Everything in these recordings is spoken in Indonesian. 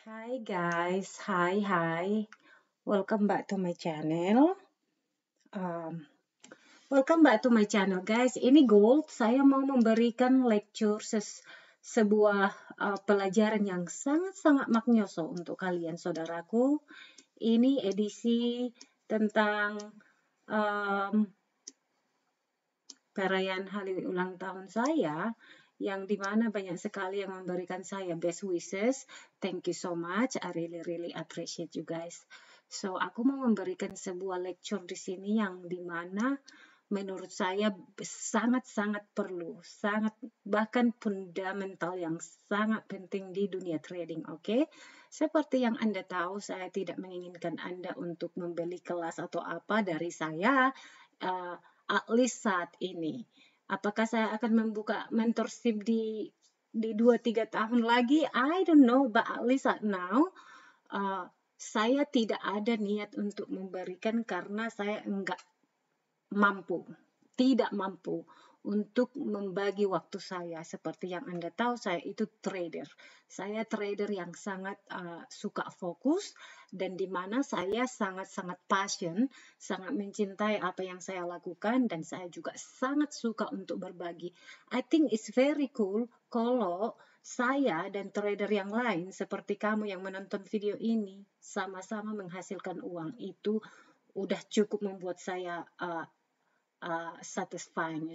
Hi guys, hi. Welcome back to my channel. Um, Welcome back to my channel guys. Ini Gold. Saya mau memberikan lecture sebuah pelajaran yang sangat-sangat maknyoso untuk kalian saudaraku. Ini edisi tentang perayaan hari ulang tahun saya, yang dimana banyak sekali yang memberikan saya best wishes. Thank you so much. I really appreciate you guys. So, aku mau memberikan sebuah lecture di sini yang dimana menurut saya sangat-sangat perlu, bahkan fundamental yang sangat penting di dunia trading, oke? Seperti yang Anda tahu, saya tidak menginginkan Anda untuk membeli kelas atau apa dari saya, at least saat ini. Apakah saya akan membuka mentorship di 2-3 tahun lagi? I don't know, but at least now, saya tidak ada niat untuk memberikan karena saya tidak mampu untuk membagi waktu saya. Seperti yang Anda tahu, saya itu trader. Saya trader yang sangat suka fokus dan di mana saya sangat-sangat passion, sangat mencintai apa yang saya lakukan dan saya juga sangat suka untuk berbagi. I think it's very cool kalau saya dan trader yang lain seperti kamu yang menonton video ini sama-sama menghasilkan uang. Itu udah cukup membuat saya satisfying,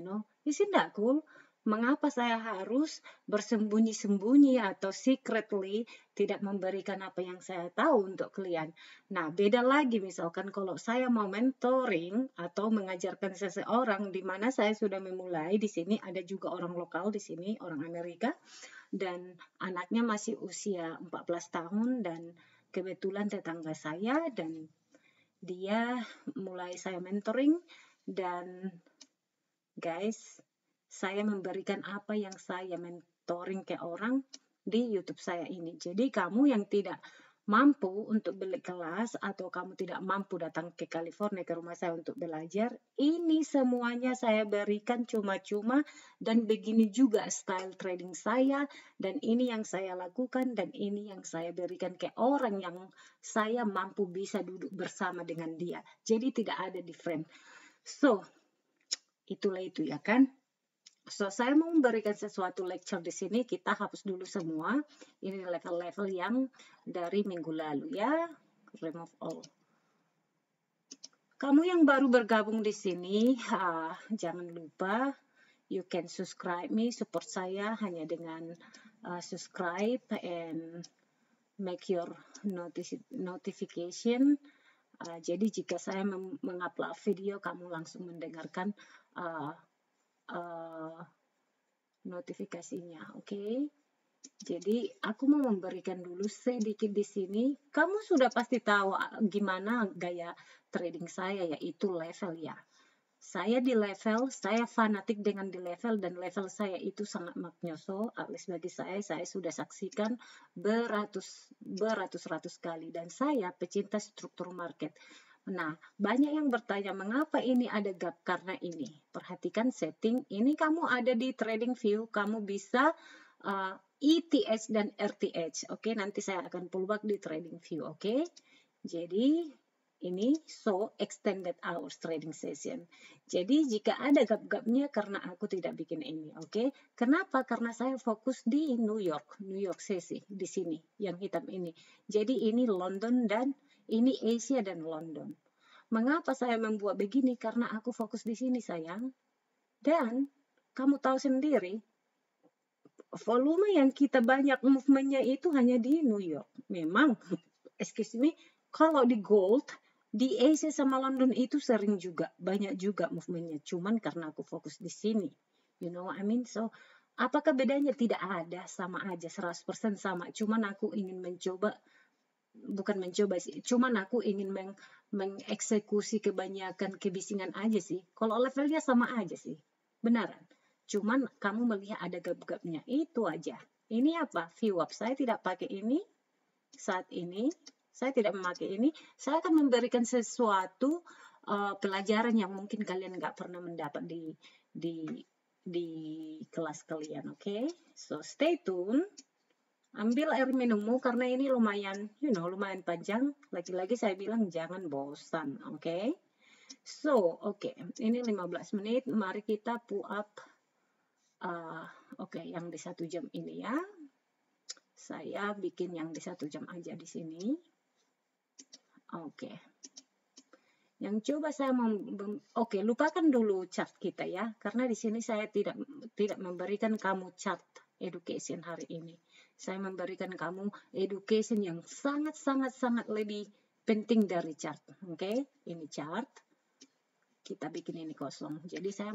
Isn't that cool? Mengapa saya harus bersembunyi-sembunyi atau secretly tidak memberikan apa yang saya tahu untuk klien? Nah, beda lagi misalkan kalau saya mau mentoring atau mengajarkan seseorang di mana saya sudah memulai di sini, ada juga orang lokal di sini, orang Amerika, dan anaknya masih usia 14 tahun dan kebetulan tetangga saya dan dia mulai saya mentoring dan guys, saya memberikan apa yang saya mentoring ke orang di YouTube saya ini. Jadi kamu yang tidak mampu untuk beli kelas atau kamu tidak mampu datang ke California ke rumah saya untuk belajar, ini semuanya saya berikan cuma-cuma dan begini juga style trading saya dan ini yang saya lakukan dan ini yang saya berikan ke orang yang saya mampu bisa duduk bersama dengan dia. Jadi tidak ada different. So, itulah itu ya kan. So, saya mau memberikan sesuatu lecture di sini. Kita hapus dulu semua. Ini level-level yang dari minggu lalu ya. Remove all. Kamu yang baru bergabung di sini, jangan lupa you can subscribe me, support saya hanya dengan subscribe and make your notification. Jadi jika saya mengupload video, kamu langsung mendengarkan notifikasinya, oke? Jadi aku mau memberikan dulu sedikit di sini. Kamu sudah pasti tahu gimana gaya trading saya, yaitu level ya. Saya di level, saya fanatik dengan di level dan level saya itu sangat maknyoso. At least bagi saya sudah saksikan beratus-ratus kali dan saya pecinta struktur market. Nah, banyak yang bertanya mengapa ini ada gap, karena ini. Perhatikan setting, ini kamu ada di TradingView, kamu bisa ETH dan RTH. Oke, nanti saya akan pullback di TradingView, oke? Jadi ini show extended hours trading session. Jadi jika ada gap-gapnya karena aku tidak bikin ini, oke? Kenapa? Karena saya fokus di New York sesi di sini yang hitam ini. Jadi ini London dan ini Asia dan London. Mengapa saya membuat begini? Karena aku fokus di sini sayang. Dan kamu tahu sendiri, volume yang kita banyak movementnya itu hanya di New York. Memang, excuse me, kalau di gold, di Asia sama London itu sering juga, banyak juga movementnya. Cuman karena aku fokus di sini. You know what I mean? So, apakah bedanya? Tidak ada, sama aja, 100% sama. Cuman aku ingin mencoba, bukan mencoba sih, cuman aku ingin mengeksekusi kebanyakan kebisingan aja sih. Kalau levelnya sama aja sih, benaran. Cuman kamu melihat ada gap-gapnya, itu aja. Ini apa? VWAP. Saya tidak pakai ini saat ini. Saya tidak memakai ini. Saya akan memberikan sesuatu pelajaran yang mungkin kalian nggak pernah mendapat di kelas kalian, oke? So, stay tune. Ambil air minummu karena ini lumayan, lumayan panjang. Lagi-lagi saya bilang jangan bosan, oke? So, oke, ini 15 menit. Mari kita pull up. Oke, yang di 1 jam ini ya. Saya bikin yang di 1 jam aja di sini. Oke. Yang coba saya oke, lupakan dulu chart kita ya, karena di sini saya tidak memberikan kamu chart education hari ini. Saya memberikan kamu education yang sangat lebih penting dari chart. Oke, ini chart. Kita bikin ini kosong. Jadi saya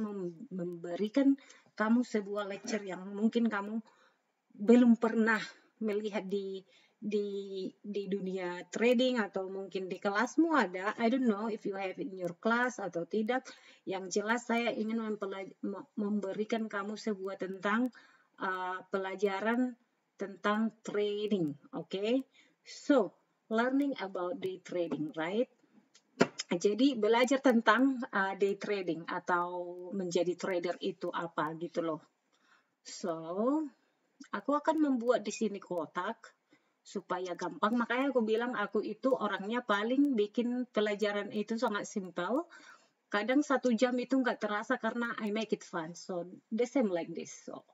memberikan kamu sebuah lecture yang mungkin kamu belum pernah melihat di dunia trading, atau mungkin di kelasmu ada. I don't know if you have in your class atau tidak. Yang jelas saya ingin memberikan kamu sebuah tentang pelajaran tentang trading, okay? So, learning about day trading, right? Jadi belajar tentang day trading atau menjadi trader itu apa gitu loh. So, aku akan membuat di sini kotak supaya gampang. Makanya aku bilang aku itu orangnya paling bikin pelajaran itu sangat simpel. Kadang 1 jam itu nggak terasa karena I make it fun. So, the same like this. So,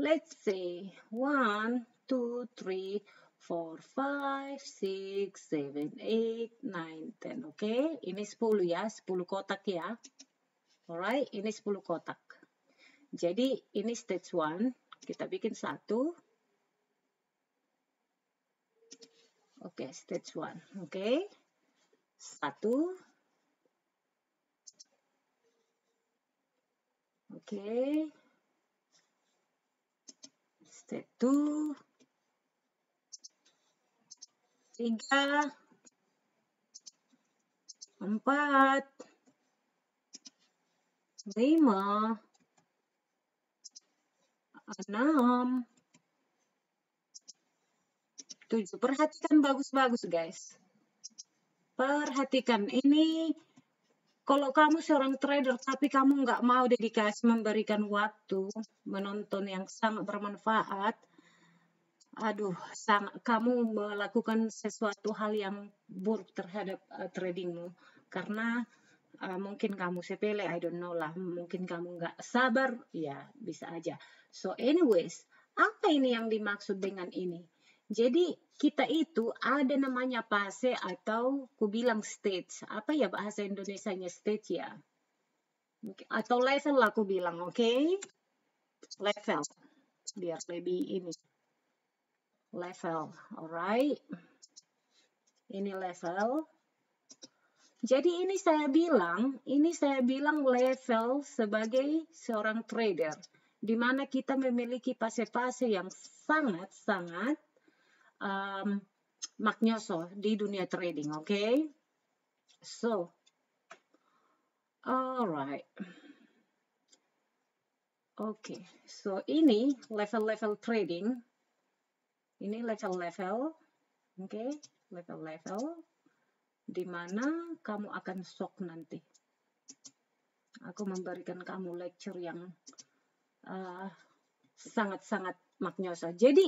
let's say 1, 2, 3, 4, 5, 6, 7, 8, 9, 10. Oke, ini 10 ya, 10 kotak ya. Alright, ini 10 kotak. Jadi ini stage 1, kita bikin 1. Oke, stage 1. Oke, 1. Oke, stage 2. 3, 4, 5, 6, 7. Perhatikan bagus-bagus guys. Perhatikan ini. Kalau kamu seorang trader tapi kamu nggak mau dedikasi memberikan waktu menonton yang sangat bermanfaat, aduh, kamu melakukan sesuatu hal yang buruk terhadap tradingmu. Karena mungkin kamu sepele, I don't know lah, mungkin kamu nggak sabar, ya bisa aja. So anyways, apa ini yang dimaksud dengan ini? Jadi kita itu ada namanya fase atau ku bilang stage. Apa ya bahasa Indonesianya stage ya? Atau level lah aku bilang, oke? Level. Biar lebih ini. Level, alright? Ini level. Jadi ini saya bilang level sebagai seorang trader, di mana kita memiliki fase-fase yang sangat magnoso di dunia trading, okay? So, alright. Okay, so ini level-level trading, ini level-level, okay? Level-level, di mana kamu akan shock nanti. Aku memberikan kamu lecture yang sangat-sangat magnoso. Jadi,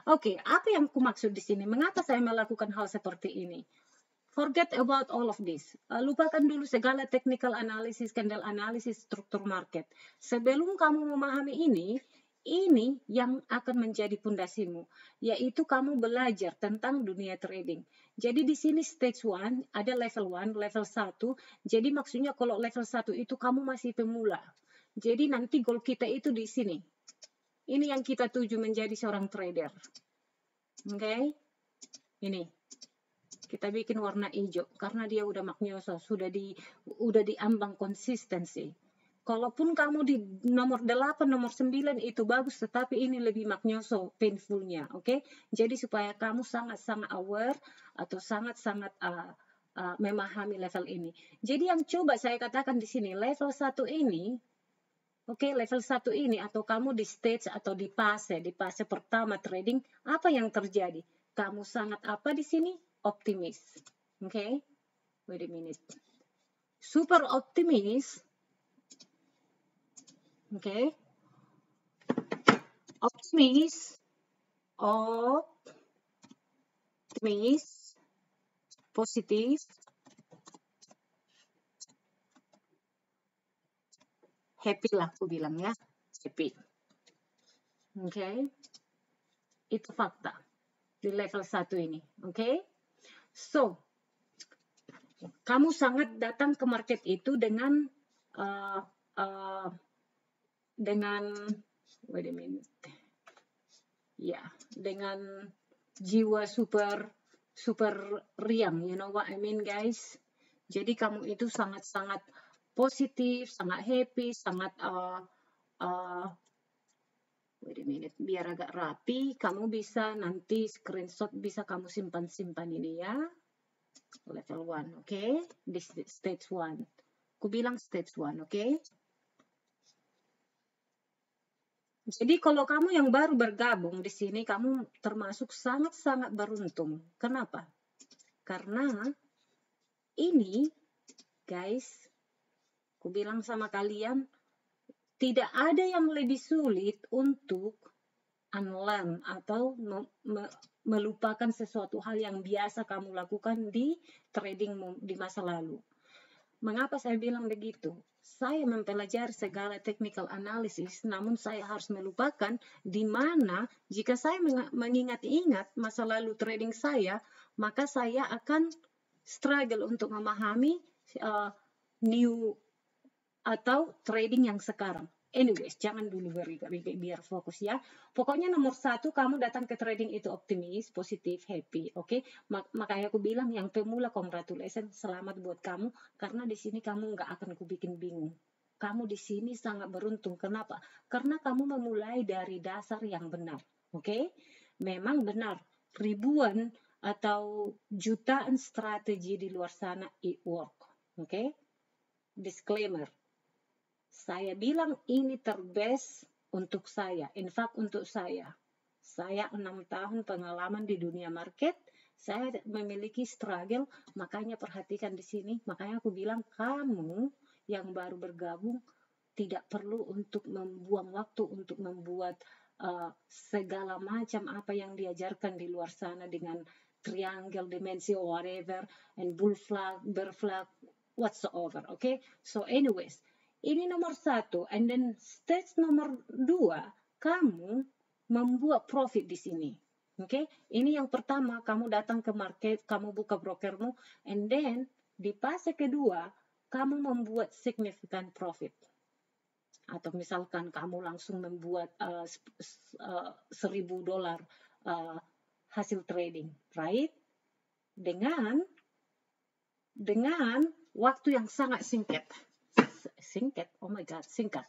oke, apa yang aku maksud di sini? Mengapa saya melakukan hal seperti ini? Forget about all of this. Lupakan dulu segala technical analysis, candle analysis, struktur market. Sebelum kamu memahami ini yang akan menjadi pondasimu, yaitu kamu belajar tentang dunia trading. Jadi di sini stage 1, ada level 1, level 1. Jadi maksudnya kalau level 1 itu kamu masih pemula. Jadi nanti goal kita itu di sini. Ini yang kita tuju menjadi seorang trader. Oke? Ini. Kita bikin warna hijau karena dia udah magnoso, udah diambang konsistensi. Kalaupun kamu di nomor 8, nomor 9 itu bagus, tetapi ini lebih magnoso painfulnya, oke? Jadi supaya kamu sangat-sangat aware atau sangat-sangat memahami level ini. Jadi yang coba saya katakan di sini, level 1 ini, oke, level 1 ini atau kamu di stage atau di fase pertama trading, apa yang terjadi? Kamu sangat apa di sini? Optimis. Okay? Wait a minute. Super optimis. Okay? Optimis. optimis, positif, happy lah aku bilang ya, happy. Oke. Itu fakta di level 1 ini. Oke. So, kamu sangat datang ke market itu dengan wait a minute. Ya, dengan jiwa super riang, you know what I mean, guys? Jadi kamu itu sangat-sangat positif, sangat happy, sangat wait a minute, biar agak rapi. Kamu bisa nanti screenshot, bisa kamu simpan-simpan ini ya. Level 1, oke? Di stage 1. Aku bilang stage 1, oke? Jadi kalau kamu yang baru bergabung di sini, kamu termasuk sangat-sangat beruntung. Kenapa? Karena ini, guys, aku bilang sama kalian, tidak ada yang lebih sulit untuk unlearn atau melupakan sesuatu hal yang biasa kamu lakukan di trading di masa lalu. Mengapa saya bilang begitu? Saya mempelajari segala technical analysis, namun saya harus melupakan di mana jika saya mengingat-ingat masa lalu trading saya, maka saya akan struggle untuk memahami new atau trading yang sekarang. Anyways, jangan dulu biar fokus ya. Pokoknya nomor 1, kamu datang ke trading itu optimis, positif, happy, oke? Makanya aku bilang yang pemula, congratulations, selamat buat kamu, karena di sini kamu nggak akan kubikin bingung. Kamu di sini sangat beruntung. Kenapa? Karena kamu memulai dari dasar yang benar, oke? Memang benar, ribuan atau jutaan strategi di luar sana it work, oke? Disclaimer. Saya bilang ini terbest untuk saya. In fact, untuk saya. Saya 6 tahun pengalaman di dunia market. Saya memiliki struggle. Makanya perhatikan di sini. Makanya aku bilang kamu yang baru bergabung tidak perlu untuk membuang waktu untuk membuat segala macam apa yang diajarkan di luar sana dengan triangle, dimensi, whatever, and bull flag, bear flag, whatsoever. Okay? So anyways, ini nomor 1, and then stage nomor 2, kamu membuat profit di sini. Oke, ini yang pertama, kamu datang ke market, kamu buka brokermu, and then di fase kedua, kamu membuat significant profit. Atau misalkan kamu langsung membuat $1,000 hasil trading, right? Dengan waktu yang sangat singkat. Oh my god, singkat.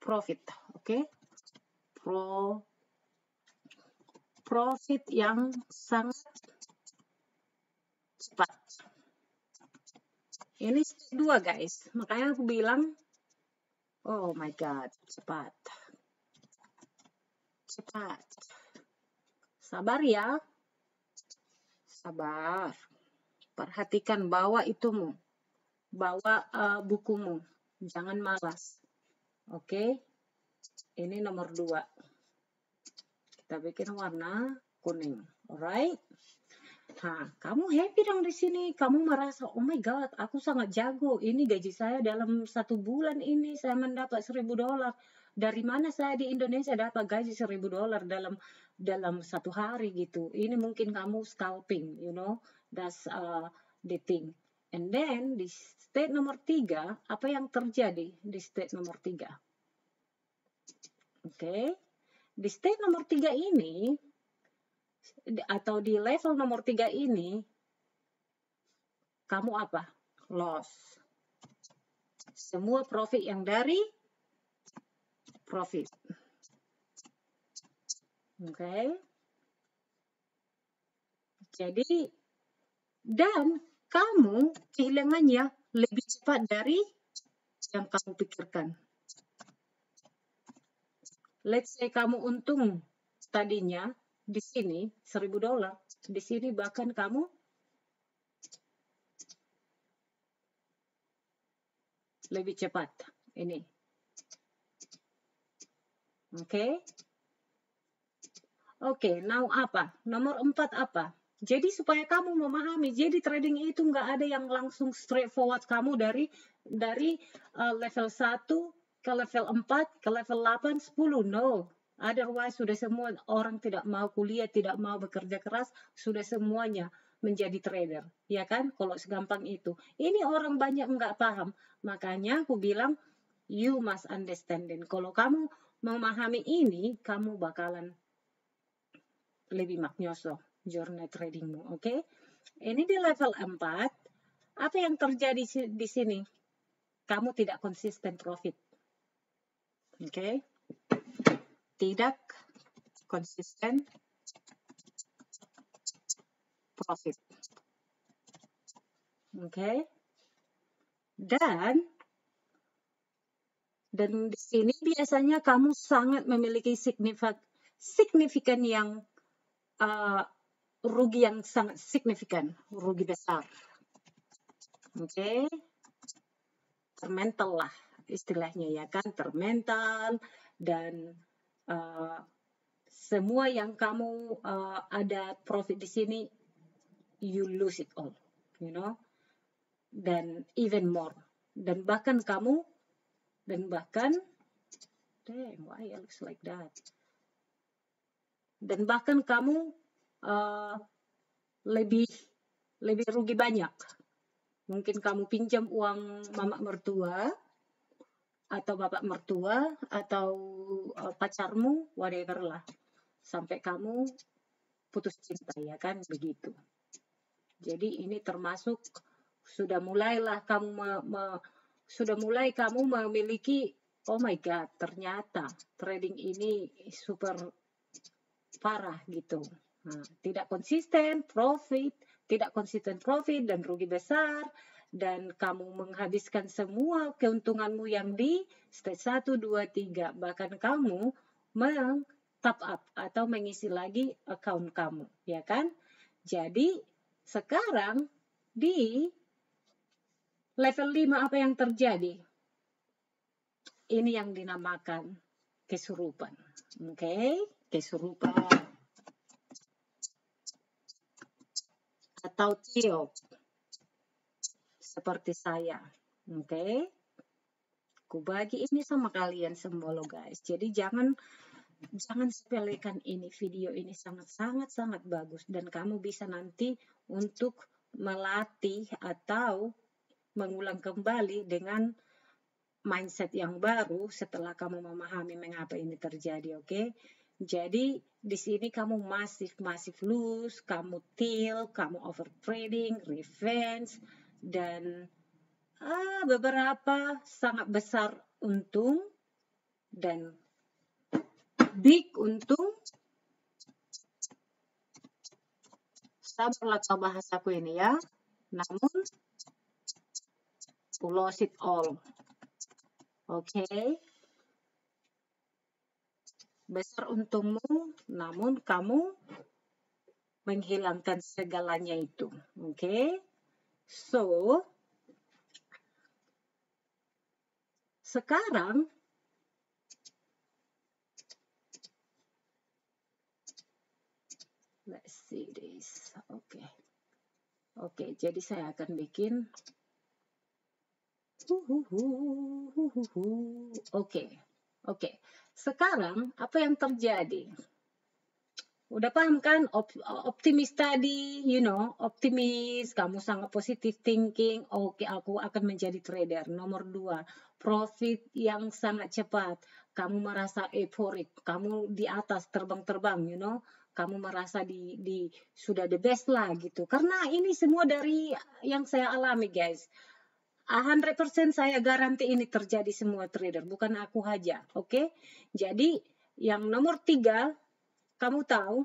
Profit, oke? Profit yang sangat cepat. Ini step 2, guys. Makanya aku bilang, oh my god, cepat. Cepat. Sabar ya. Sabar. Perhatikan, bawa itumu. Bawa bukumu. Jangan malas. Oke? Ini nomor 2. Kita bikin warna kuning. Alright? Nah, kamu happy dong di sini. Kamu merasa, oh my god, aku sangat jago. Ini gaji saya dalam 1 bulan ini saya mendapat $1,000. Dari mana saya di Indonesia dapat gaji $1,000 dalam 1 hari gitu. Ini mungkin kamu scalping, you know. That's the thing. And then di stage nomor 3, apa yang terjadi di stage nomor 3? Oke. Di stage nomor 3 ini, atau di level nomor 3 ini, kamu apa? Loss. Semua profit yang dari profit. Oke. Jadi, dan kamu kehilangannya lebih cepat dari yang kamu pikirkan. Let's say kamu untung tadinya di sini $1,000, di sini bahkan kamu lebih cepat. Ini. Oke. Oke, now apa? Nomor 4 apa? Jadi supaya kamu memahami, jadi trading itu nggak ada yang langsung straightforward kamu dari level 1 ke level 4 ke level 8, 10. No. Otherwise sudah semua orang tidak mau kuliah, tidak mau bekerja keras, sudah semuanya menjadi trader. Ya kan? Kalau segampang itu. Ini orang banyak nggak paham. Makanya aku bilang, you must understand. Dan kalau kamu memahami ini, kamu bakalan lebih maknyoso journey tradingmu, oke? Ini di level 4, apa yang terjadi di sini? Kamu tidak konsisten profit, oke? Tidak konsisten profit, oke? Dan di sini biasanya kamu sangat memiliki signifikan yang rugi yang sangat signifikan, rugi besar. Oke. Termental lah istilahnya ya kan, termental dan semua yang kamu ada profit di sini, you lose it all, you know, dan even more, dan bahkan dang, why it looks like that, dan bahkan kamu lebih rugi banyak. Mungkin kamu pinjam uang mama mertua atau bapak mertua atau pacarmu, whatever lah, sampai kamu putus cinta, ya kan, begitu. Jadi ini termasuk sudah mulai kamu memiliki, oh my god, ternyata trading ini super parah gitu. Nah, tidak konsisten profit dan rugi besar, dan kamu menghabiskan semua keuntunganmu yang di stage 1, 2, 3, bahkan kamu top up atau mengisi lagi account kamu, ya kan? Jadi sekarang di level 5 apa yang terjadi? Ini yang dinamakan kesurupan. Oke, kesurupan atau tiop seperti saya. Oke. Aku bagi ini sama kalian semua loh guys. Jadi jangan sepelekan ini. Video ini sangat bagus dan kamu bisa nanti untuk melatih atau mengulang kembali dengan mindset yang baru setelah kamu memahami mengapa ini terjadi, oke? Jadi di sini kamu masif lose, kamu till, kamu over trading, revenge, dan beberapa sangat besar untung dan big untung. Sabarlah kau bahasaku ini ya. Namun lose it all. Oke. Besar untungmu, namun kamu menghilangkan segalanya itu. Oke. So, sekarang let's see this. Oke, jadi saya akan bikin Oke. Sekarang apa yang terjadi? Udah paham kan? Optimis tadi, optimis, kamu sangat positive thinking. Oke, aku akan menjadi trader. Nomor 2, profit yang sangat cepat. Kamu merasa euphoric, kamu di atas terbang-terbang, kamu merasa sudah the best lah gitu. Karena ini semua dari yang saya alami, guys. 100% saya garanti ini terjadi semua trader, bukan aku aja, oke? Jadi yang nomor 3, kamu tahu,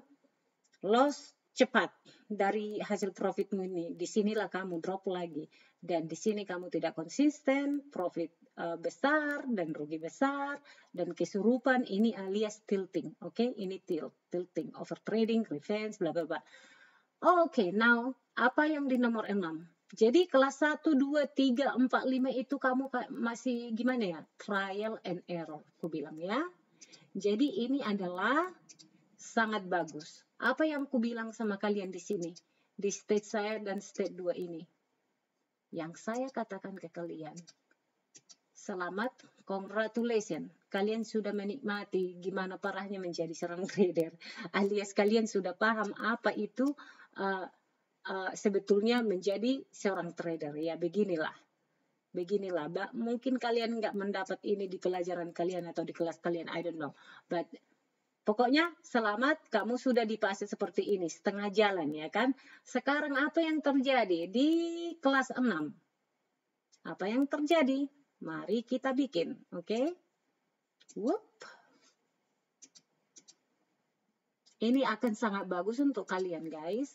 loss cepat dari hasil profitmu ini. Disinilah kamu drop lagi, dan di sini kamu tidak konsisten, profit besar dan rugi besar, dan kesurupan ini alias tilting, oke? Ini tilting, over trading, revenge, bla bla bla. Oke, now apa yang di nomor 6? Jadi kelas 1, 2, 3, 4, 5 itu kamu masih gimana ya? Trial and error, aku bilang ya. Jadi ini adalah sangat bagus. Apa yang aku bilang sama kalian di sini, di stage saya dan stage 2 ini? Yang saya katakan ke kalian, selamat, congratulations. Kalian sudah menikmati gimana parahnya menjadi seorang trader. Alias kalian sudah paham apa itu sebetulnya menjadi seorang trader. Ya, beginilah. Mungkin kalian nggak mendapat ini di pelajaran kalian atau di kelas kalian, I don't know. But pokoknya selamat, kamu sudah di fase seperti ini, setengah jalan ya kan. Sekarang apa yang terjadi di kelas 6? Apa yang terjadi? Mari kita bikin, oke? Ini akan sangat bagus untuk kalian guys.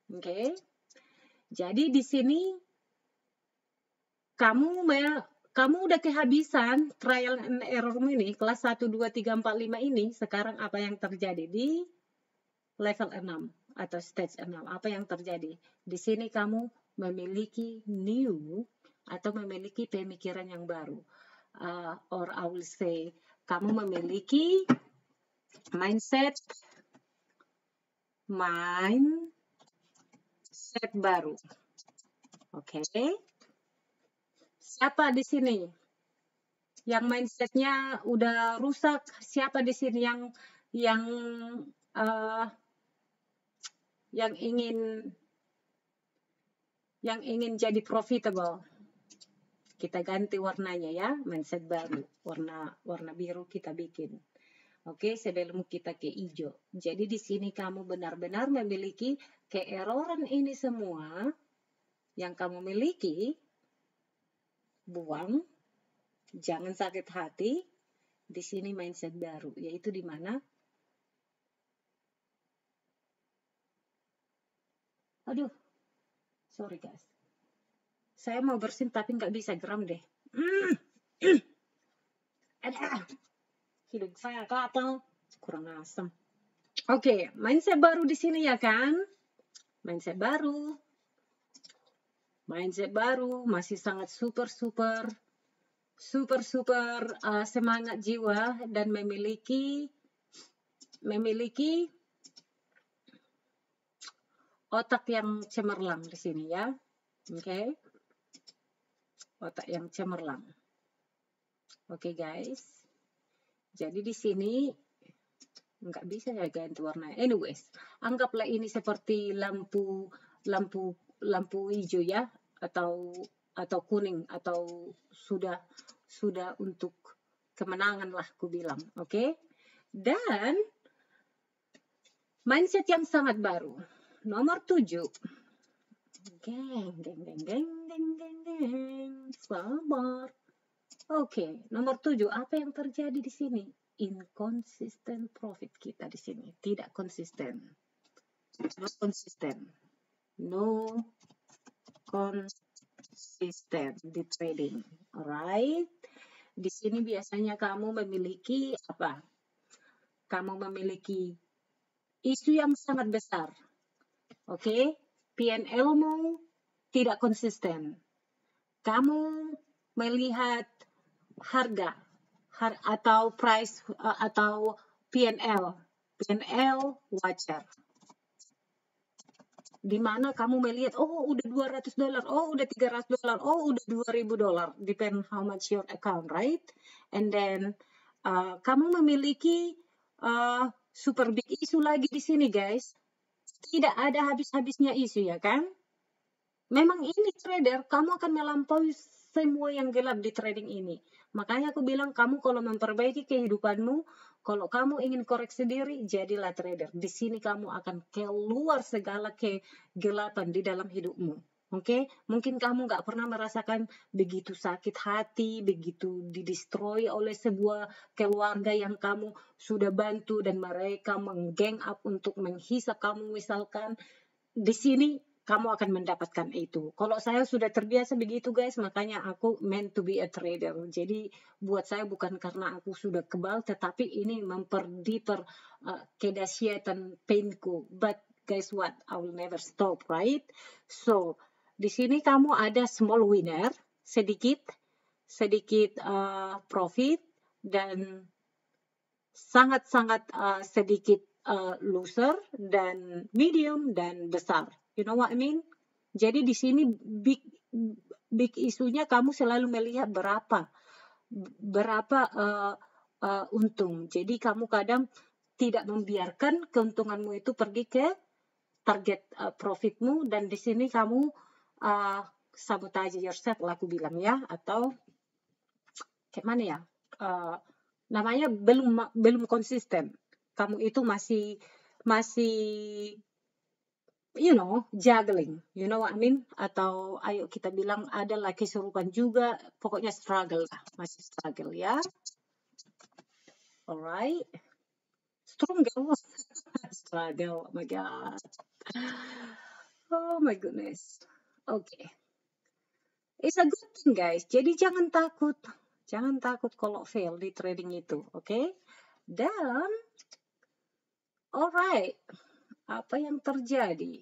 Oke. Jadi di sini kamu udah kehabisan trial and error ini, kelas 1, 2, 3, 4, 5 ini. Sekarang apa yang terjadi di level 6 atau stage 6? Apa yang terjadi? Di sini kamu memiliki new atau memiliki pemikiran yang baru. Or I will say, kamu memiliki mindset baru. Oke. Siapa di sini yang mindsetnya udah rusak? Siapa di sini yang ingin jadi profitable? Kita ganti warnanya ya, mindset baru, warna biru kita bikin. Oke, sebelum kita ke hijau. Jadi di sini kamu benar-benar memiliki keeroran ini semua yang kamu miliki. Buang, jangan sakit hati. Di sini mindset baru, yaitu di mana? Aduh, sorry guys. Saya mau bersin tapi nggak bisa, geram deh. Hidung saya gatal, kurang asam. Oke, mindset baru di sini ya kan? Mindset baru, masih sangat super semangat jiwa dan memiliki otak yang cemerlang di sini ya. Oke. Otak yang cemerlang. Oke guys. Jadi di sini nggak bisa ya ganti warna. Anyways, anggaplah ini seperti lampu hijau ya, atau kuning, atau sudah untuk kemenangan lah aku bilang. Oke. Dan mindset yang sangat baru. Nomor 7. Geng. Sabar. Oke, nomor 7. Apa yang terjadi di sini? Inconsistent profit kita di sini. Tidak konsisten. No konsisten di trading. Alright. Di sini biasanya kamu memiliki apa? Kamu memiliki isu yang sangat besar. Oke, PNL-mu tidak konsisten. Kamu melihat harga atau price atau PNL wajar. Di mana kamu melihat, oh udah $200, oh udah $300, oh udah $2.000, depend how much your account, right? And then kamu memiliki super big isu lagi di sini guys. Tidak ada habis-habisnya isu ya kan? Memang ini trader, kamu akan melampaui semua yang gelap di trading ini. Makanya aku bilang kamu kalau memperbaiki kehidupanmu, kalau kamu ingin koreksi diri, jadilah trader. Di sini kamu akan keluar segala kegelapan di dalam hidupmu. Oke, mungkin kamu nggak pernah merasakan begitu sakit hati, begitu didestroy oleh sebuah keluarga yang kamu sudah bantu dan mereka meng-gang up untuk menghisap kamu misalkan. Di sini kamu akan mendapatkan itu. Kalau saya sudah terbiasa begitu guys, makanya aku meant to be a trader. Jadi buat saya bukan karena aku sudah kebal, tetapi ini memperdeeper kedahsyatan painku. But guys what? I will never stop, right? So, di sini kamu ada small winner, sedikit profit, dan sangat-sangat sedikit loser dan medium dan besar. You know what I mean? Jadi di sini big isunya kamu selalu melihat berapa untung. Jadi kamu kadang tidak membiarkan keuntunganmu itu pergi ke target profitmu, dan di sini kamu sabotage yourself lah aku bilang ya, atau kayak mana ya, namanya belum konsisten. Kamu itu masih juggling, you know what I mean? Atau ayo kita bilang ada lah kesurupan juga, pokoknya struggle lah, masih struggle ya. Alright, struggle, struggle, oh my god, oh my goodness. Okay, it's a good thing guys. Jadi jangan takut kalau fail di trading itu, okay? Dan alright, apa yang terjadi?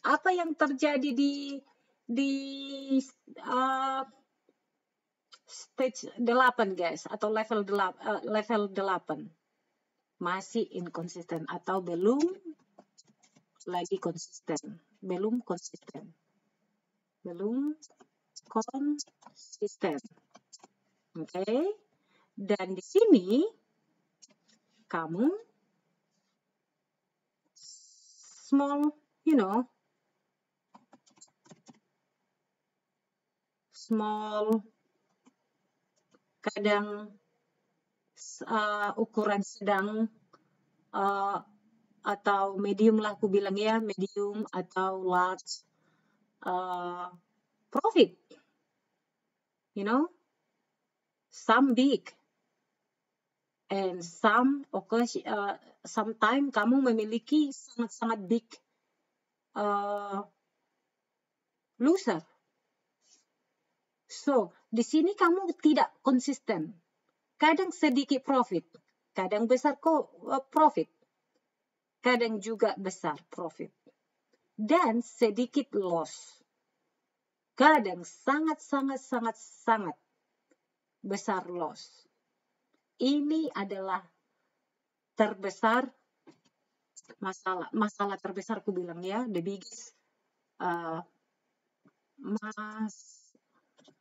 Apa yang terjadi di stage 8 guys, atau level 8? Masih inkonsisten atau belum lagi konsisten. Belum konsisten. Okay? Dan di sini kamu small, small, kadang ukuran sedang atau medium lah aku bilang ya, medium atau large profit, some big and sometimes kamu memiliki sangat-sangat big loser. So di sini kamu tidak konsisten. Kadang sedikit profit, kadang besar profit, kadang juga besar profit, dan sedikit loss. Kadang sangat besar loss. Ini adalah terbesar masalah terbesar aku bilang ya, the biggest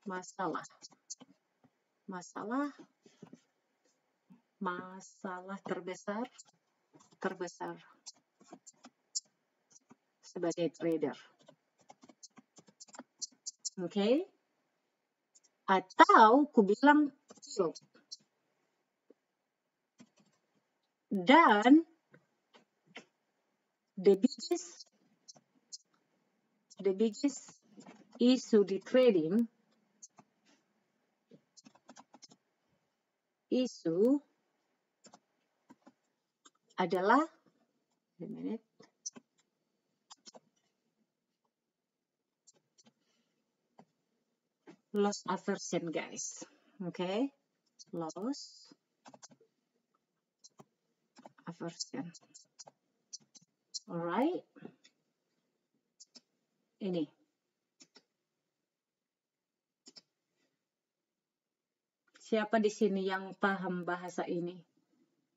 masalah terbesar sebagai trader. Okay? Atau ku bilang dan the biggest issue di trading adalah loss aversion guys. Okay? Loss aversion. Alright? Ini. Siapa di sini yang paham bahasa ini?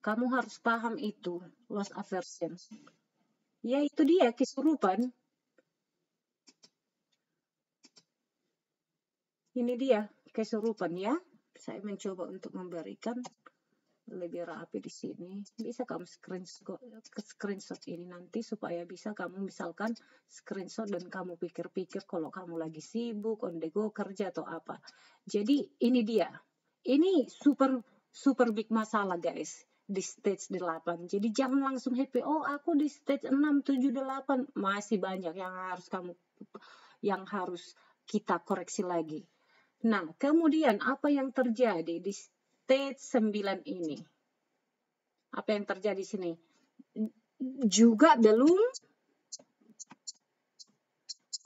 Kamu harus paham itu, loss aversion. Ya itu dia, kesurupan. Ini dia, kesurupan ya. Saya mencoba untuk memberikan lebih rapi di sini. Bisa kamu screenshot ini nanti supaya bisa kamu misalkan screenshot dan kamu pikir-pikir kalau kamu lagi sibuk, on the go, kerja atau apa. Jadi ini dia. Ini super big masalah guys di stage 8. Jadi jangan langsung happy, oh aku di stage 6, 7, 8. Masih banyak yang harus kita koreksi lagi. Nah, kemudian apa yang terjadi di stage 9 ini? Apa yang terjadi di sini? Juga belum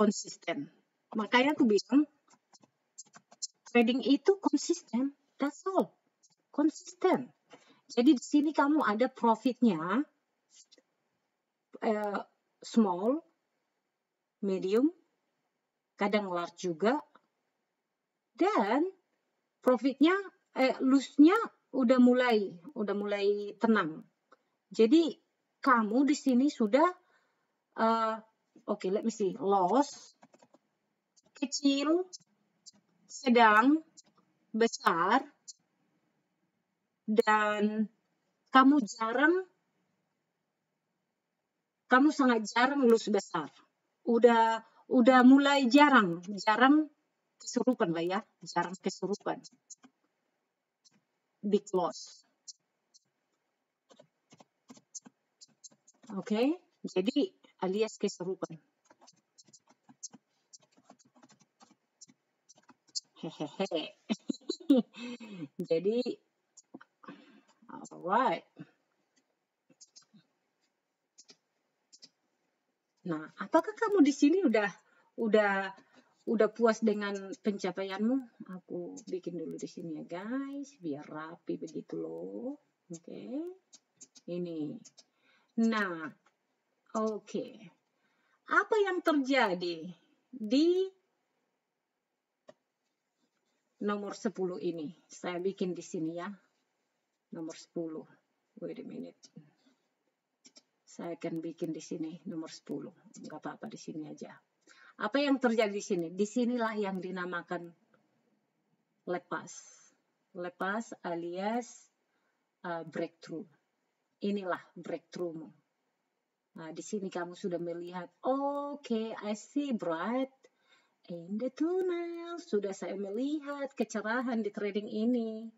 konsisten. Makanya aku bilang trading itu konsisten. That's all. Konsisten. Jadi di sini kamu ada profitnya small, medium, kadang large juga, dan profitnya loss-nya udah mulai tenang. Jadi kamu di sini sudah let me see, loss, kecil, sedang, besar, dan kamu sangat jarang lose besar. Udah mulai jarang kesurupan lah ya, jarang kesurupan. Big loss. Oke, jadi alias kesurupan. Hehehe. Jadi, alright. Nah, apakah kamu di sini udah puas dengan pencapaianmu? Aku bikin dulu di sini ya guys, biar rapi begitu loh. Oke. Ini. Nah, oke. Apa yang terjadi di nomor 10 ini? Saya bikin di sini ya. Nomor 10. Wait a minute. Saya akan bikin di sini nomor 10. Enggak apa-apa, di sini aja. Apa yang terjadi di sini? Disinilah yang dinamakan lepas. Lepas alias breakthrough. Inilah breakthrough-mu. Nah, di sini kamu sudah melihat, okay, I see bright in the tunnel. Sudah saya melihat kecerahan di trading ini.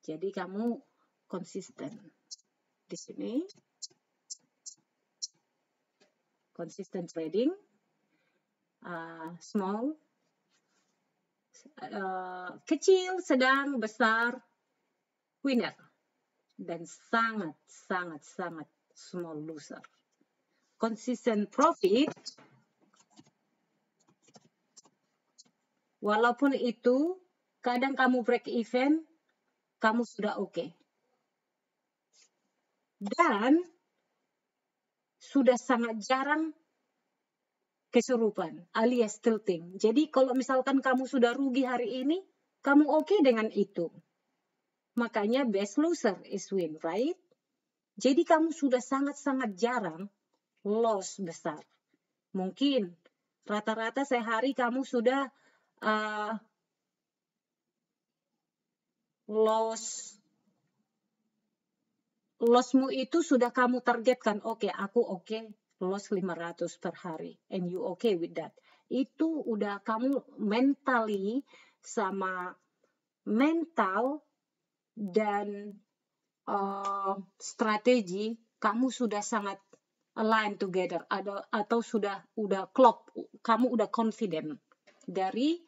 Jadi kamu konsisten. Di sini konsisten trading, small, kecil, sedang, besar, winner, dan sangat small loser. Consistent profit, walaupun itu kadang kamu break even, kamu sudah oke. Dan sudah sangat jarang kesurupan alias tilting. Jadi kalau misalkan kamu sudah rugi hari ini, kamu oke dengan itu. Makanya best loser is win, right? Jadi kamu sudah sangat jarang loss besar. Mungkin rata-rata sehari kamu sudah lossmu itu sudah kamu targetkan, aku loss 500 per hari, and you okay with that. Itu udah kamu mentally sama mental dan strategi kamu sudah sangat align together, atau udah klop, kamu udah confident dari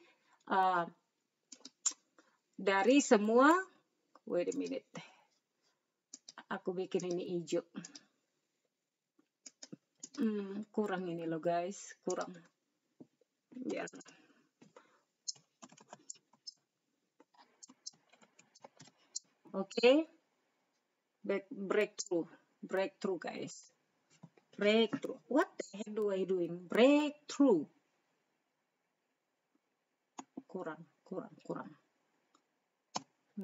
semua. Wait a minute. Aku bikin ini hijau. Kurang ini loh guys, kurang. Biar. Oke. Breakthrough guys. Breakthrough. What the heck do I doing? Breakthrough. Kurang.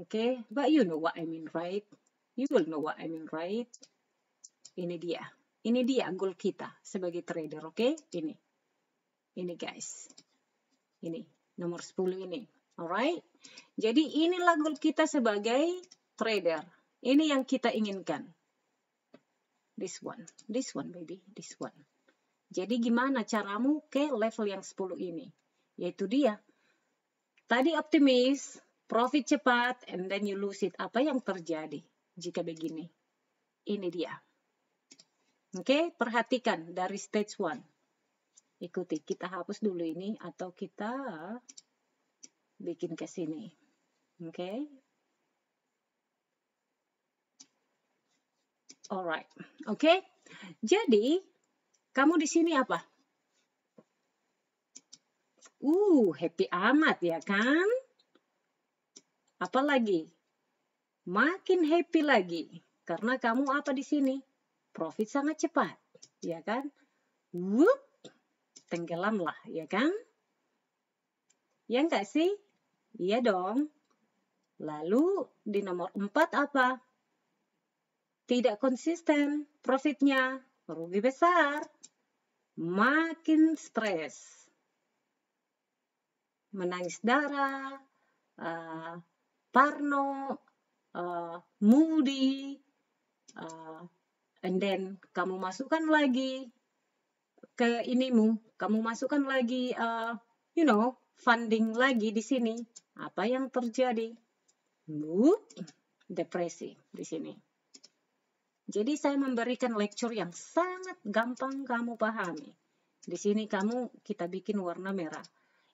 Okay, but you know what I mean, right? You will know what I mean, right? Ini dia goal kita sebagai trader, okay? Ini guys. Ini nomor 10 ini. Alright? Jadi inilah goal kita sebagai trader. Ini yang kita inginkan. This one baby, this one. Jadi gimana caramu ke level yang 10 ini? Yaitu dia. Tadi optimis, profit cepat, and then you lose it. Apa yang terjadi jika begini? Ini dia. Oke, perhatikan dari stage 1. Ikuti, kita hapus dulu ini atau kita bikin ke sini. Oke. Alright. Oke. Jadi, kamu di sini apa? Happy amat ya kan? Apalagi? Makin happy lagi. Karena kamu apa di sini? Profit sangat cepat. Ya kan? Whoop. Tenggelamlah, ya kan? Ya enggak sih? Iya dong. Lalu di nomor 4 apa? tidak konsisten profitnya, rugi besar, makin stres, menangis darah, parno, moody, and then kamu masukkan lagi ke inimu, kamu masukkan lagi funding lagi di sini. Apa yang terjadi? Depresi di sini. Jadi saya memberikan lecture yang sangat gampang kamu pahami. Di sini kita bikin warna merah.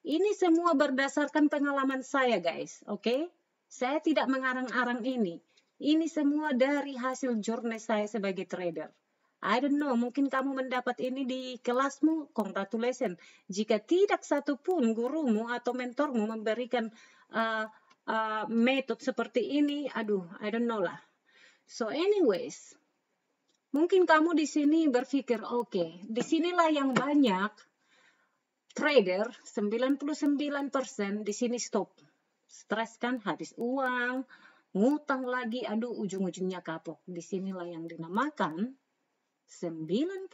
Ini semua berdasarkan pengalaman saya, guys. Oke? Saya tidak mengarang-arang ini. Ini semua dari hasil journey saya sebagai trader. I don't know, mungkin kamu mendapat ini di kelasmu, congratulations. Jika tidak satupun gurumu atau mentormu memberikan metode seperti ini, aduh, I don't know lah. So anyways, mungkin kamu di sini berpikir, oke, disinilah yang banyak trader, 99% di sini stop. Stres kan, habis uang, ngutang lagi, aduh, ujung-ujungnya kapok. Disinilah yang dinamakan 99%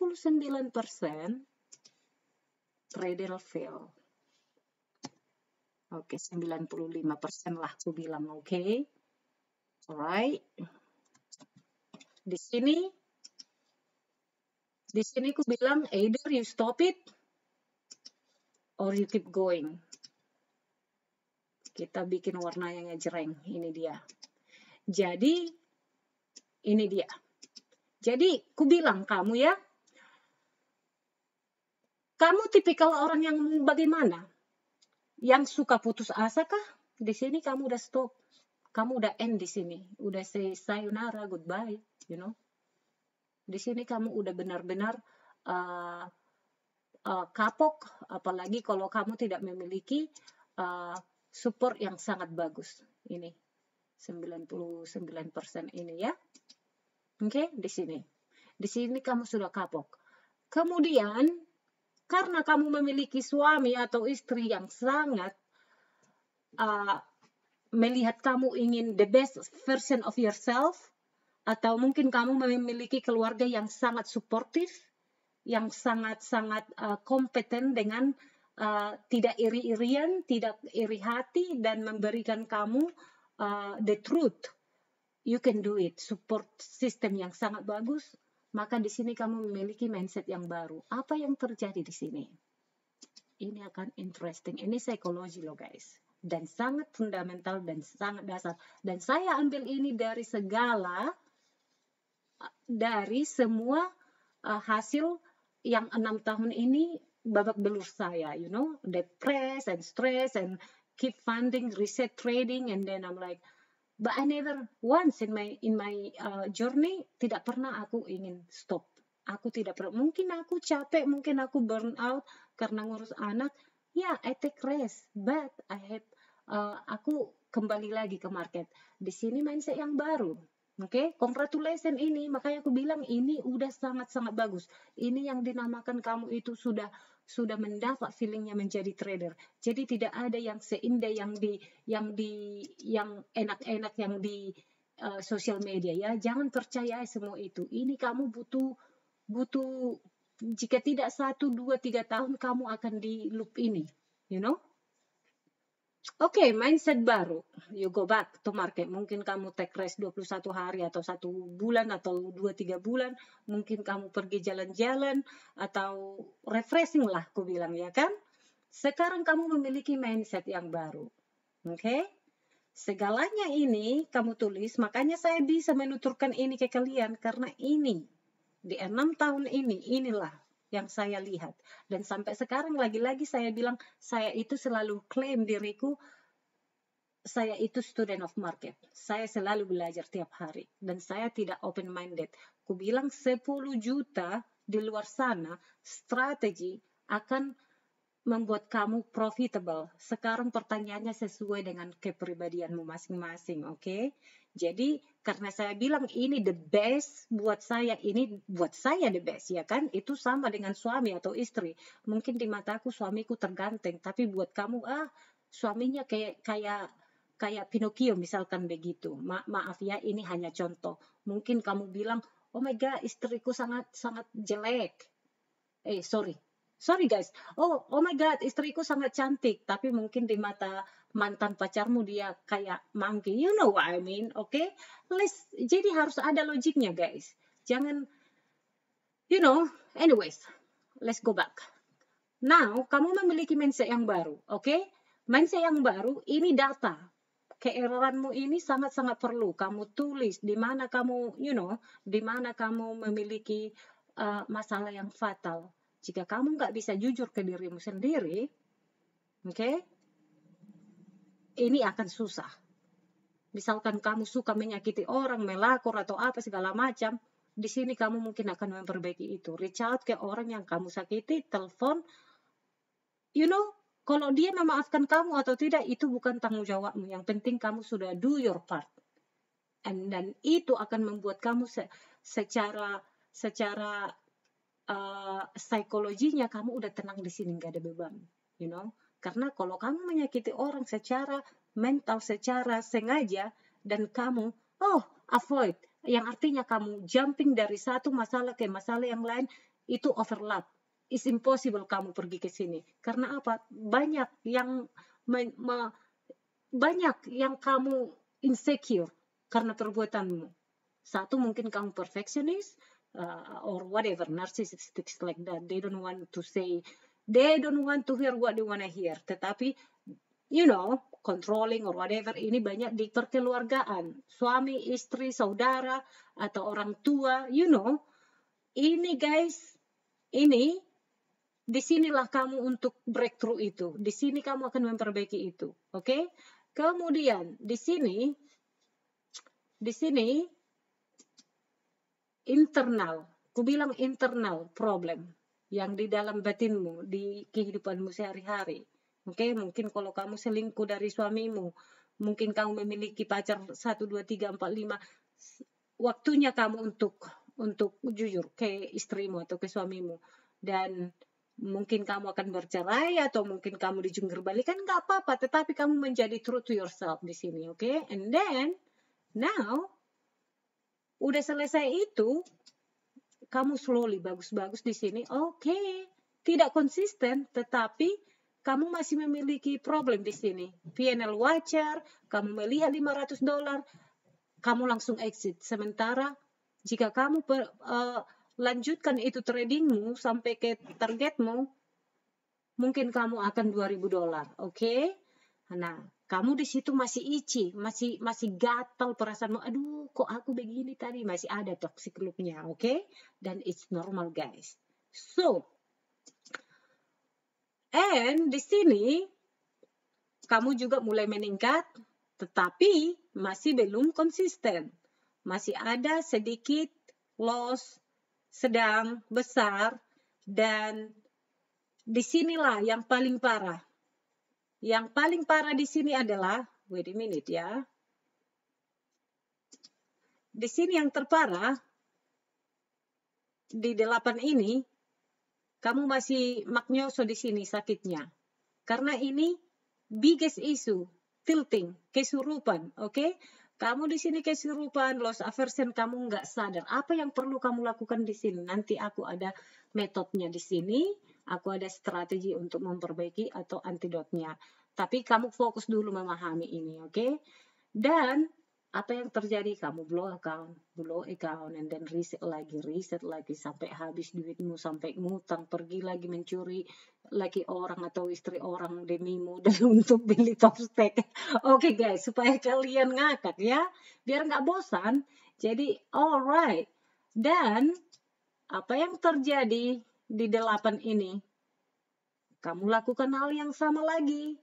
trader fail. Oke, 95% lah aku bilang, oke. Alright. Di sini aku bilang either you stop it or you keep going. Kita bikin warna yang ngejreng, ini dia. Jadi ini dia. Jadi ku bilang kamu ya, kamu tipikal orang yang bagaimana? Yang suka putus asa kah? Di sini kamu udah stop. Kamu udah end di sini. Udah say sayonara, goodbye, you know. Di sini kamu udah benar-benar kapok, apalagi kalau kamu tidak memiliki support yang sangat bagus. Ini 99% ini ya. Oke, di sini. Di sini kamu sudah kapok. Kemudian karena kamu memiliki suami atau istri yang sangat melihat kamu ingin the best version of yourself, atau mungkin kamu memiliki keluarga yang sangat suportif, yang sangat-sangat kompeten dengan tidak iri-irian, tidak iri hati, dan memberikan kamu the truth. You can do it. Support system yang sangat bagus. Maka di sini kamu memiliki mindset yang baru. Apa yang terjadi di sini? Ini akan interesting. Ini psikologi loh guys. Dan sangat fundamental dan sangat dasar. Dan saya ambil ini dari semua hasil yang 6 tahun ini babak belur saya, you know, depressed and stress and keep funding, reset trading, and then I'm like, but I never once in my journey tidak pernah aku ingin stop. Aku tidak pernah. Mungkin aku capek, mungkin aku burn out karena ngurus anak. Ya, I take rest, but aku kembali lagi ke market. Di sini mindset yang baru. Oke, congratulations ini. Makanya aku bilang ini udah sangat-sangat bagus. Ini yang dinamakan kamu itu sudah mendapat feelingnya menjadi trader. Jadi tidak ada yang seindah yang enak-enak yang di sosial media ya. Jangan percaya semua itu. Ini kamu butuh jika tidak 1, 2, 3 tahun kamu akan di loop ini, you know. Oke, mindset baru. You go back to market. Mungkin kamu take rest 21 hari atau 1 bulan atau 2-3 bulan. Mungkin kamu pergi jalan-jalan atau refreshing lah, aku bilang ya kan. Sekarang kamu memiliki mindset yang baru. Oke? Segalanya ini kamu tulis, makanya saya bisa menuturkan ini ke kalian karena ini di 6 tahun inilah yang saya lihat. Dan sampai sekarang lagi-lagi saya bilang, saya itu selalu klaim diriku, saya itu student of market. Saya selalu belajar tiap hari. Dan saya tidak open-minded. Ku bilang 10 juta di luar sana, strategi akan membuat kamu profitable. Sekarang pertanyaannya sesuai dengan kepribadianmu masing-masing, oke? Jadi karena saya bilang ini the best buat saya, ini buat saya the best ya kan? Itu sama dengan suami atau istri. Mungkin di mataku suamiku terganteng, tapi buat kamu suaminya kayak kayak Pinocchio misalkan begitu. Maaf ya, ini hanya contoh. Mungkin kamu bilang, oh my God, istriku sangat jelek. Sorry guys. Oh my God, istriku sangat cantik. Tapi mungkin di mata mantan pacarmu dia kayak monkey. You know what I mean, okay? Jadi harus ada logiknya guys. Jangan, anyways, let's go back. Now, kamu memiliki mindset yang baru, okay? Mindset yang baru, ini data. Keeroranmu ini sangat-sangat perlu kamu tulis di mana kamu, di mana kamu memiliki masalah yang fatal. Jika kamu nggak bisa jujur ke dirimu sendiri, okay, ini akan susah. Misalkan kamu suka menyakiti orang, melakor atau apa segala macam, di sini kamu mungkin akan memperbaiki itu. Reach out ke orang yang kamu sakiti, telepon, kalau dia memaafkan kamu atau tidak, itu bukan tanggung jawabmu. Yang penting kamu sudah do your part. Dan itu akan membuat kamu secara psikologinya kamu udah tenang di sini, nggak ada beban. Karena kalau kamu menyakiti orang secara mental, secara sengaja, dan kamu, avoid. Yang artinya kamu jumping dari satu masalah ke masalah yang lain, itu overlap. It's impossible kamu pergi ke sini. Karena apa? Banyak yang kamu insecure karena perbuatanmu. Satu, mungkin kamu perfectionist or whatever, narcissistic like that. They don't want to hear what they want to hear. Tetapi, controlling or whatever, ini banyak di perkeluargaan. Suami, istri, saudara, atau orang tua, Ini guys, disinilah kamu untuk breakthrough itu. Di sini kamu akan memperbaiki itu. Oke? Kemudian, di sini, internal. Ku bilang internal problem. Yang di dalam batinmu, di kehidupanmu sehari-hari. Oke? Mungkin kalau kamu selingkuh dari suamimu, mungkin kamu memiliki pacar 1, 2, 3, 4, 5, waktunya kamu untuk jujur ke istrimu atau ke suamimu. Dan mungkin kamu akan bercerai atau mungkin kamu dijungkir balikan, nggak apa-apa, tetapi kamu menjadi true to yourself di sini, okay? And then now udah selesai itu, kamu slowly bagus-bagus di sini, okay, tidak konsisten, tetapi kamu masih memiliki problem di sini. P&L wajar, kamu melihat $500, kamu langsung exit. Sementara jika kamu lanjutkan itu tradingmu sampai ke targetmu, mungkin kamu akan $2.000, okay? Nah, kamu di situ masih itchy, masih gatal perasaanmu. Aduh, kok aku begini tadi? Masih ada toxic loop-nya, okay? Dan it's normal, guys. So, and di sini kamu juga mulai meningkat, tetapi masih belum konsisten. Masih ada sedikit loss, sedang, besar, dan disinilah yang paling parah. Yang paling parah di sini adalah, wait a minute ya. Di sini yang terparah, di 8 ini, kamu masih magnyoso di sini sakitnya. Karena ini biggest issue, tilting, kesurupan, oke? Kamu di sini kesurupan, loss aversion, kamu nggak sadar. Apa yang perlu kamu lakukan di sini? Nanti aku ada metodenya di sini, aku ada strategi untuk memperbaiki atau antidotnya. Tapi kamu fokus dulu memahami ini, oke? Dan apa yang terjadi? Kamu blow account, and then reset lagi sampai habis duitmu, sampai ngutang, pergi lagi mencuri lagi orang atau istri orang demimu dan untuk beli top steak. Oke guys, supaya kalian ngakak ya, biar nggak bosan. Jadi alright. Dan apa yang terjadi di 8 ini? Kamu lakukan hal yang sama lagi.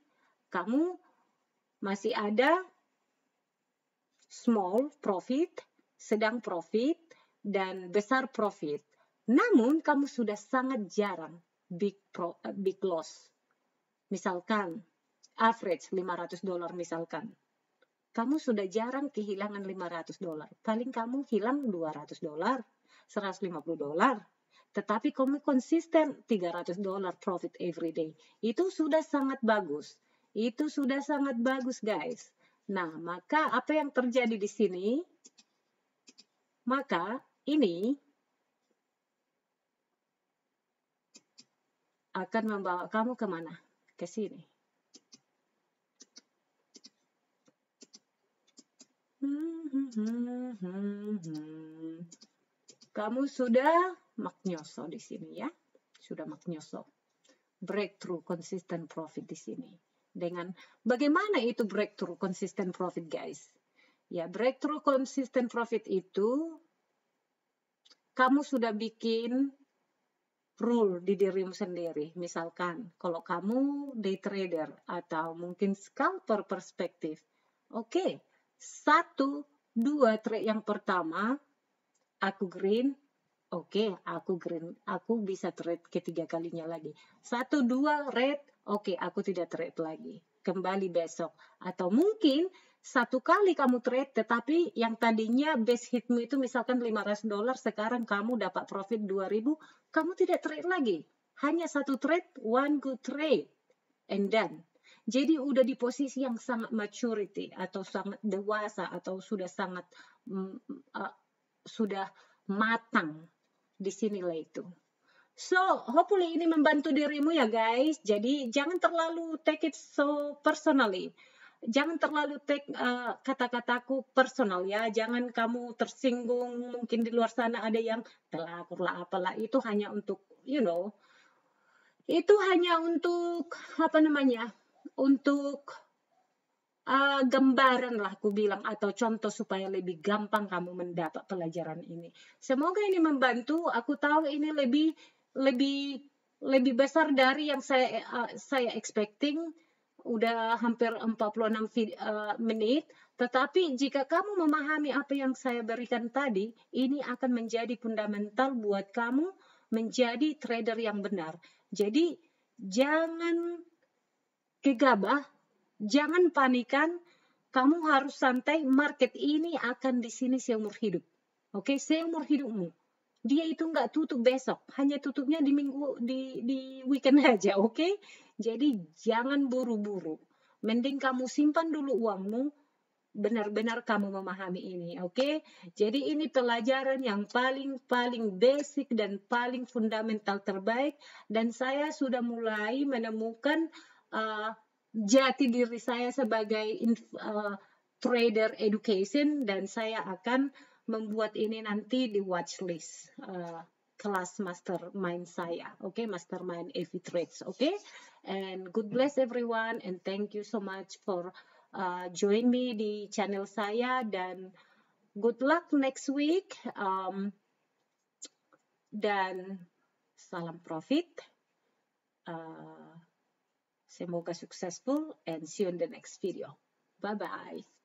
Kamu masih ada small profit, sedang profit, dan besar profit. Namun kamu sudah sangat jarang big loss. Misalkan average $500 misalkan. Kamu sudah jarang kehilangan $500. Paling kamu hilang $200, $150. Tetapi kamu konsisten $300 profit every day. Itu sudah sangat bagus. Itu sudah sangat bagus guys. Nah, maka apa yang terjadi di sini? Maka ini akan membawa kamu kemana? Ke sini. Kamu sudah maknyoso di sini ya. Sudah maknyoso. Breakthrough consistent profit di sini. Dengan bagaimana itu breakthrough consistent profit, guys? Ya, breakthrough consistent profit itu kamu sudah bikin rule di dirimu sendiri. Misalkan, kalau kamu day trader atau mungkin scalper perspektif, oke, 1, 2 trade yang pertama, aku green, oke, aku green, aku bisa trade ketiga kalinya lagi. 1, 2 red, oke, aku tidak trade lagi. Kembali besok. Atau mungkin 1 kali kamu trade, tetapi yang tadinya base hitmu itu misalkan $500, sekarang kamu dapat profit 2.000, kamu tidak trade lagi. Hanya 1 trade, 1 good trade. And done. Jadi udah di posisi yang sangat maturity atau sangat dewasa atau sudah sangat sudah matang. Di sinilah itu. So, hopefully ini membantu dirimu ya guys. Jadi jangan terlalu take it so personally. Jangan terlalu take kata-kataku personal ya. Jangan kamu tersinggung. Mungkin di luar sana ada yang pelakor lah apalah. Itu hanya untuk, you know, itu hanya untuk apa namanya? Untuk gambaran lah aku bilang atau contoh supaya lebih gampang kamu mendapat pelajaran ini. Semoga ini membantu. Aku tahu ini lebih besar dari yang saya expecting. Udah hampir 46 menit. Tetapi jika kamu memahami apa yang saya berikan tadi, ini akan menjadi fundamental buat kamu menjadi trader yang benar. Jadi jangan gegabah. Jangan panikan, kamu harus santai, market ini akan di sini seumur hidup. Oke, seumur hidupmu. Dia itu nggak tutup besok, hanya tutupnya di weekend aja, oke? Jadi jangan buru-buru. Mending kamu simpan dulu uangmu, benar-benar kamu memahami ini, oke? Jadi ini pelajaran yang paling basic dan paling fundamental terbaik, dan saya sudah mulai menemukan jati diri saya sebagai trader education, dan saya akan membuat ini nanti di watchlist kelas mastermind saya, oke? Mastermind EV Trades, oke? And good bless everyone, and thank you so much for join me di channel saya, dan good luck next week, dan salam profit. Semoga successful, and see you in the next video. Bye-bye.